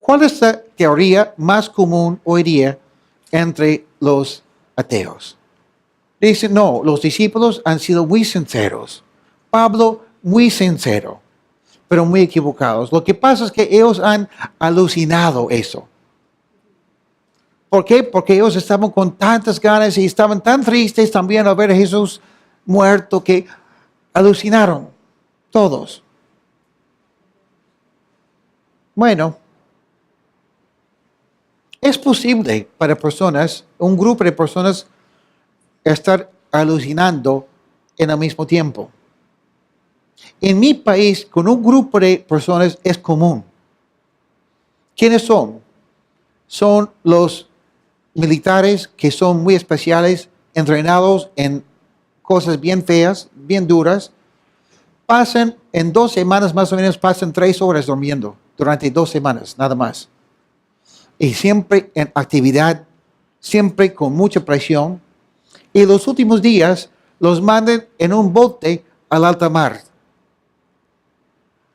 ¿Cuál es la teoría más común hoy día entre los ateos? Dicen, no, los discípulos han sido muy sinceros. Pablo, muy sincero, pero muy equivocados. Lo que pasa es que ellos han alucinado eso. ¿Por qué? Porque ellos estaban con tantas ganas y estaban tan tristes también al ver a Jesús muerto que alucinaron todos. Bueno, es posible para personas, un grupo de personas, estar alucinando en el mismo tiempo. En mi país, con un grupo de personas es común. ¿Quiénes son? Son los militares que son muy especiales, entrenados en cosas bien feas, bien duras. Pasan en 2 semanas más o menos, pasan 3 horas durmiendo durante 2 semanas, nada más. Y siempre en actividad, siempre con mucha presión. Y los últimos días los mandan en un bote al alta mar.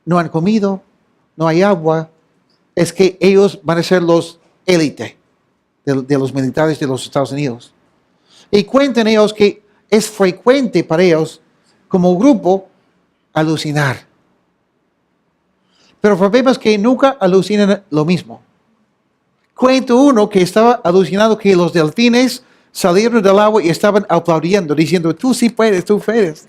No han comido, no hay agua. Es que ellos van a ser los élite de los militares de los Estados Unidos. Y cuentan ellos que es frecuente para ellos, como grupo, alucinar. Pero el problema es que nunca alucinan lo mismo. Cuento uno que estaba alucinando que los delfines salieron del agua y estaban aplaudiendo, diciendo, tú sí puedes, tú puedes.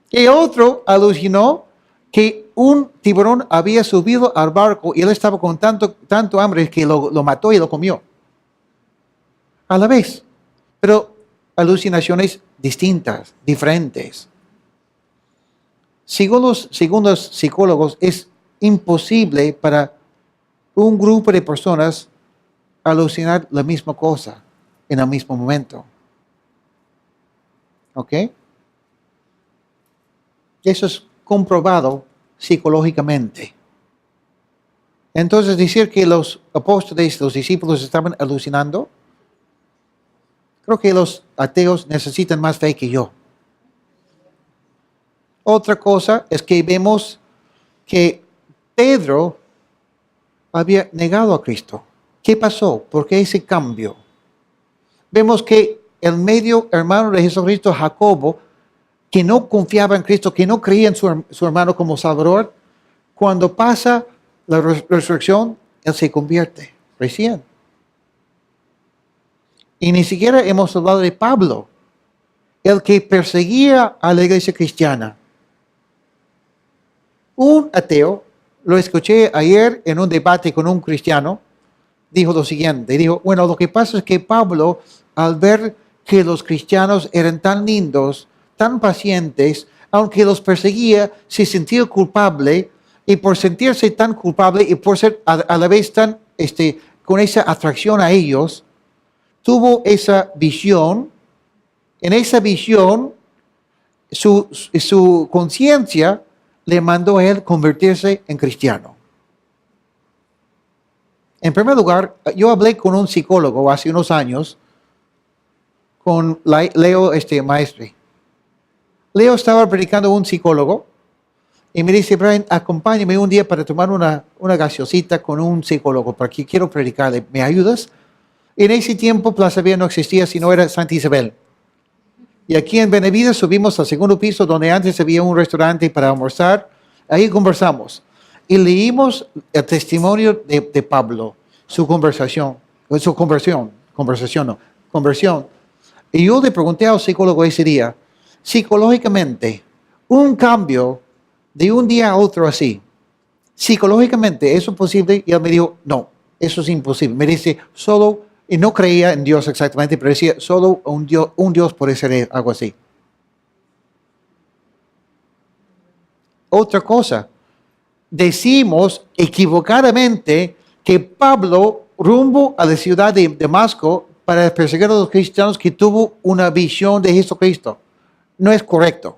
Y otro alucinó que un tiburón había subido al barco y él estaba con tanto hambre que lo mató y lo comió. A la vez. Pero alucinaciones distintas, diferentes. Según los psicólogos, es imposible para un grupo de personas alucinar la misma cosa en el mismo momento. ¿Ok? Eso es comprobado psicológicamente. Entonces, decir que los apóstoles, los discípulos estaban alucinando, creo que los ateos necesitan más fe que yo. Otra cosa es que vemos que Pedro había negado a Cristo. ¿Qué pasó? ¿Por qué ese cambio? Vemos que el medio hermano de Jesucristo, Jacobo, que no confiaba en Cristo, que no creía en su hermano como Salvador, cuando pasa la resurrección, él se convierte recién. Y ni siquiera hemos hablado de Pablo, el que perseguía a la iglesia cristiana. Un ateo, lo escuché ayer en un debate con un cristiano, dijo lo siguiente, dijo, bueno, lo que pasa es que Pablo, al ver que los cristianos eran tan lindos, tan pacientes, aunque los perseguía, se sentía culpable, y por sentirse tan culpable y por ser a la vez tan, con esa atracción a ellos, tuvo esa visión. En esa visión, su conciencia le mandó a él convertirse en cristiano. En primer lugar, yo hablé con un psicólogo hace unos años, con Leo Maestri. Leo estaba predicando a un psicólogo y me dice, Brian, acompáñame un día para tomar una gaseosita con un psicólogo, porque quiero predicarle. ¿Me ayudas? En ese tiempo Plaza Vía no existía, sino era Santa Isabel. Y aquí en Benavides subimos al segundo piso, donde antes había un restaurante para almorzar. Ahí conversamos. Y leímos el testimonio de Pablo, su conversión. Y yo le pregunté al psicólogo ese día, psicológicamente, un cambio de un día a otro así, psicológicamente, ¿eso es posible? Y él me dijo, no, eso es imposible. Me dice, solo, y no creía en Dios exactamente, pero decía, solo un Dios puede ser algo así. Otra cosa, decimos equivocadamente que Pablo, rumbo a la ciudad de Damasco, para perseguir a los cristianos, que tuvo una visión de Jesucristo. No es correcto.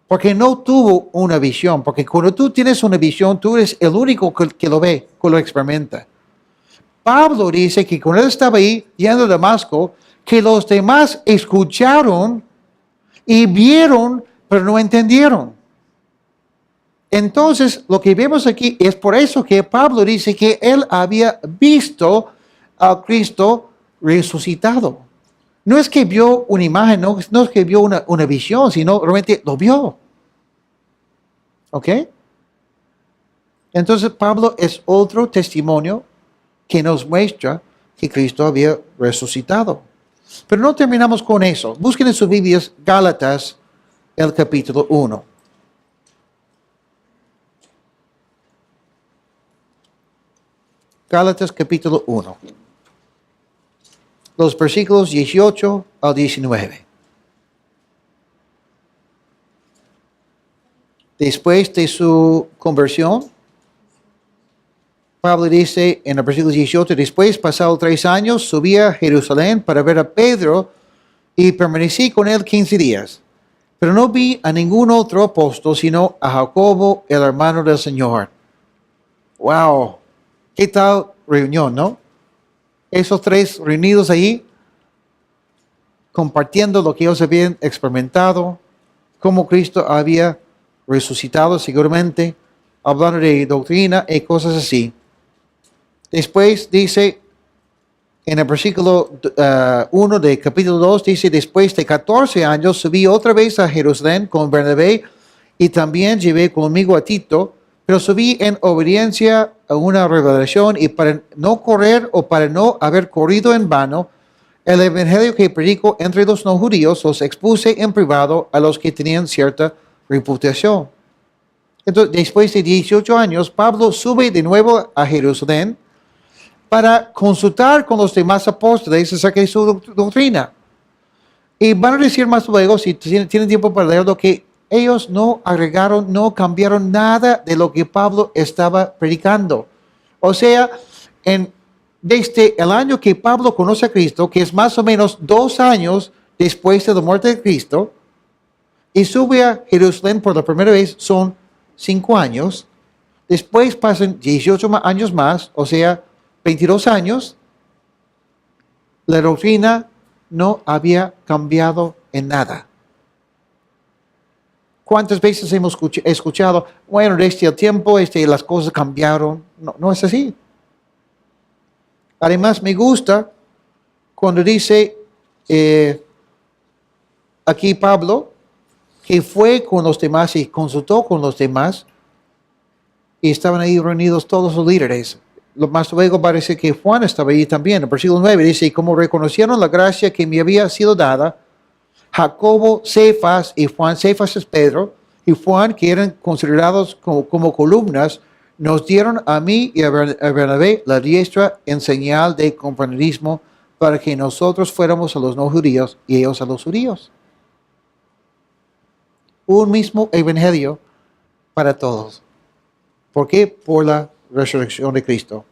Porque no tuvo una visión. Porque cuando tú tienes una visión, tú eres el único que lo ve, que lo experimenta. Pablo dice que cuando él estaba ahí, yendo a Damasco, que los demás escucharon y vieron, pero no entendieron. Entonces, lo que vemos aquí es por eso que Pablo dice que él había visto a Cristo resucitado. No es que vio una imagen, no es que vio una visión, sino realmente lo vio. ¿Ok? Entonces, Pablo es otro testimonio que nos muestra que Cristo había resucitado. Pero no terminamos con eso. Busquen en sus Biblias Gálatas, el capítulo 1. Gálatas capítulo 1. Los versículos 18 al 19. Después de su conversión, Pablo dice en el versículo 18, después, pasado 3 años, subí a Jerusalén para ver a Pedro y permanecí con él 15 días. Pero no vi a ningún otro apóstol, sino a Jacobo, el hermano del Señor. ¡Wow! ¿Qué tal reunión, no? Esos 3 reunidos ahí, compartiendo lo que ellos habían experimentado, cómo Cristo había resucitado seguramente, hablando de doctrina y cosas así. Después dice, en el versículo 1 de capítulo 2, dice, después de 14 años subí otra vez a Jerusalén con Bernabé y también llevé conmigo a Tito, pero subí en obediencia a una revelación y para no correr o para no haber corrido en vano, el evangelio que predico entre los no judíos los expuse en privado a los que tenían cierta reputación. Entonces, después de 18 años, Pablo sube de nuevo a Jerusalén para consultar con los demás apóstoles acerca de su doctrina. Y van a decir más luego, si tienen tiempo para leerlo, que ellos no agregaron, no cambiaron nada de lo que Pablo estaba predicando. O sea, desde el año que Pablo conoce a Cristo, que es más o menos 2 años después de la muerte de Cristo, y sube a Jerusalén por la primera vez, son 5 años. Después pasan 18 años más, o sea, 22 años. La doctrina no había cambiado en nada. ¿Cuántas veces hemos escuchado, bueno, desde el tiempo las cosas cambiaron? No, no es así. Además, me gusta cuando dice aquí Pablo que fue con los demás y consultó con los demás y estaban ahí reunidos todos los líderes. Lo más luego parece que Juan estaba ahí también. El versículo 9 dice, y como reconocieron la gracia que me había sido dada, Jacobo, Cefas y Juan, Cefas es Pedro, y Juan, que eran considerados como columnas, nos dieron a mí y a Bernabé la diestra en señal de compañerismo para que nosotros fuéramos a los no judíos y ellos a los judíos. Un mismo evangelio para todos. ¿Por qué? Por la resurrección de Cristo.